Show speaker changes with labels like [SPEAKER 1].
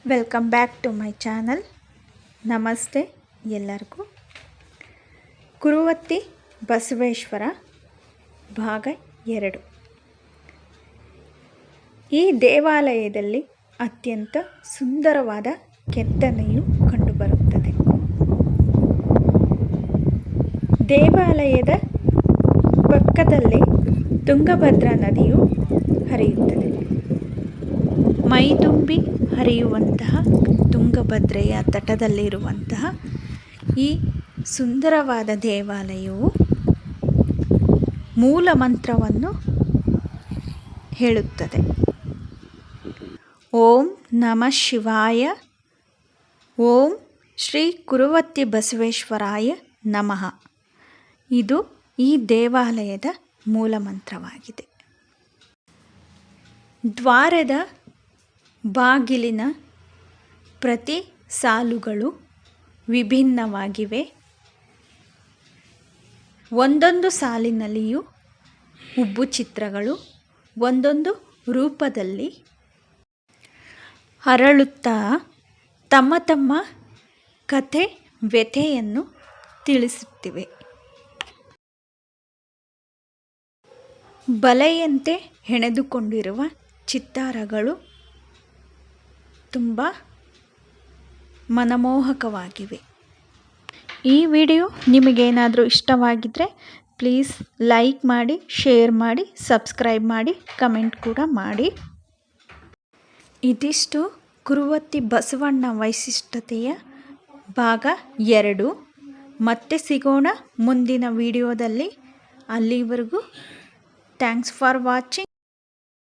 [SPEAKER 1] Welcome back to my channel. ನಮಸ್ತೆ ಎಲ್ಲರಿಗೂ. ಕುರುವತ್ತಿ ಬಸವೇಶ್ವರ ಭಾಗ 2. ಈ ದೇವಾಲಯದಲ್ಲಿ ಅತ್ಯಂತ ಸುಂದರವಾದ ಕೆತ್ತನೆಯು ಕಂಡುಬರುತ್ತದೆ. ದೇವಾಲಯದ ಪಕ್ಕದಲ್ಲೇ ತುಂಗಭದ್ರಾ ನದಿಯು ಹರಿಯುತ್ತದೆ. ಮೈದುಂಬಿ ಹರಿಯುವಂತಹ ತುಂಗಭದ್ರೆಯ ತಟದಲ್ಲಿರುವಂತಹ ಈ ಸುಂದರವಾದ ದೇವಾಲಯವು ಮೂಲ ಮಂತ್ರವನ್ನು ಹೇಳುತ್ತದೆ. ಓಂ ನಮಃ ಶಿವಾಯ, ಓಂ ಶ್ರೀ ಕುರುವತ್ತಿ ಬಸವೇಶ್ವರಾಯ ನಮಃ. ಇದು ಈ ದೇವಾಲಯದ ಮೂಲ ಮಂತ್ರವಾಗಿದೆ. ದ್ವಾರದ ಬಾಗಿಲಿನ ಪ್ರತಿ ಸಾಲುಗಳು ವಿಭಿನ್ನವಾಗಿವೆ. ಒಂದೊಂದು ಸಾಲಿನಲ್ಲಿಯೂ ಉಬ್ಬು ಚಿತ್ರಗಳು ಒಂದೊಂದು ರೂಪದಲ್ಲಿ ಅರಳುತ್ತಾ ತಮ್ಮ ತಮ್ಮ ಕಥೆ ವ್ಯಥೆಯನ್ನು ತಿಳಿಸುತ್ತಿವೆ. ಬಲೆಯಂತೆ ಹೆಣೆದುಕೊಂಡಿರುವ ಚಿತ್ತಾರಗಳು ತುಂಬ ಮನಮೋಹಕವಾಗಿವೆ. ಈ ವಿಡಿಯೋ ನಿಮಗೇನಾದರೂ ಇಷ್ಟವಾಗಿದ್ದರೆ ಪ್ಲೀಸ್ ಲೈಕ್ ಮಾಡಿ, ಶೇರ್ ಮಾಡಿ, ಸಬ್ಸ್ಕ್ರೈಬ್ ಮಾಡಿ, ಕಮೆಂಟ್ ಕೂಡ ಮಾಡಿ. ಇದಿಷ್ಟು ಕುರುವತ್ತಿ ಬಸವಣ್ಣ ವೈಶಿಷ್ಟ್ಯತೆಯ ಭಾಗ 2. ಮತ್ತೆ ಸಿಗೋಣ ಮುಂದಿನ ವಿಡಿಯೋದಲ್ಲಿ. ಅಲ್ಲಿವರೆಗೂ ಥ್ಯಾಂಕ್ಸ್ ಫಾರ್ ವಾಚಿಂಗ್.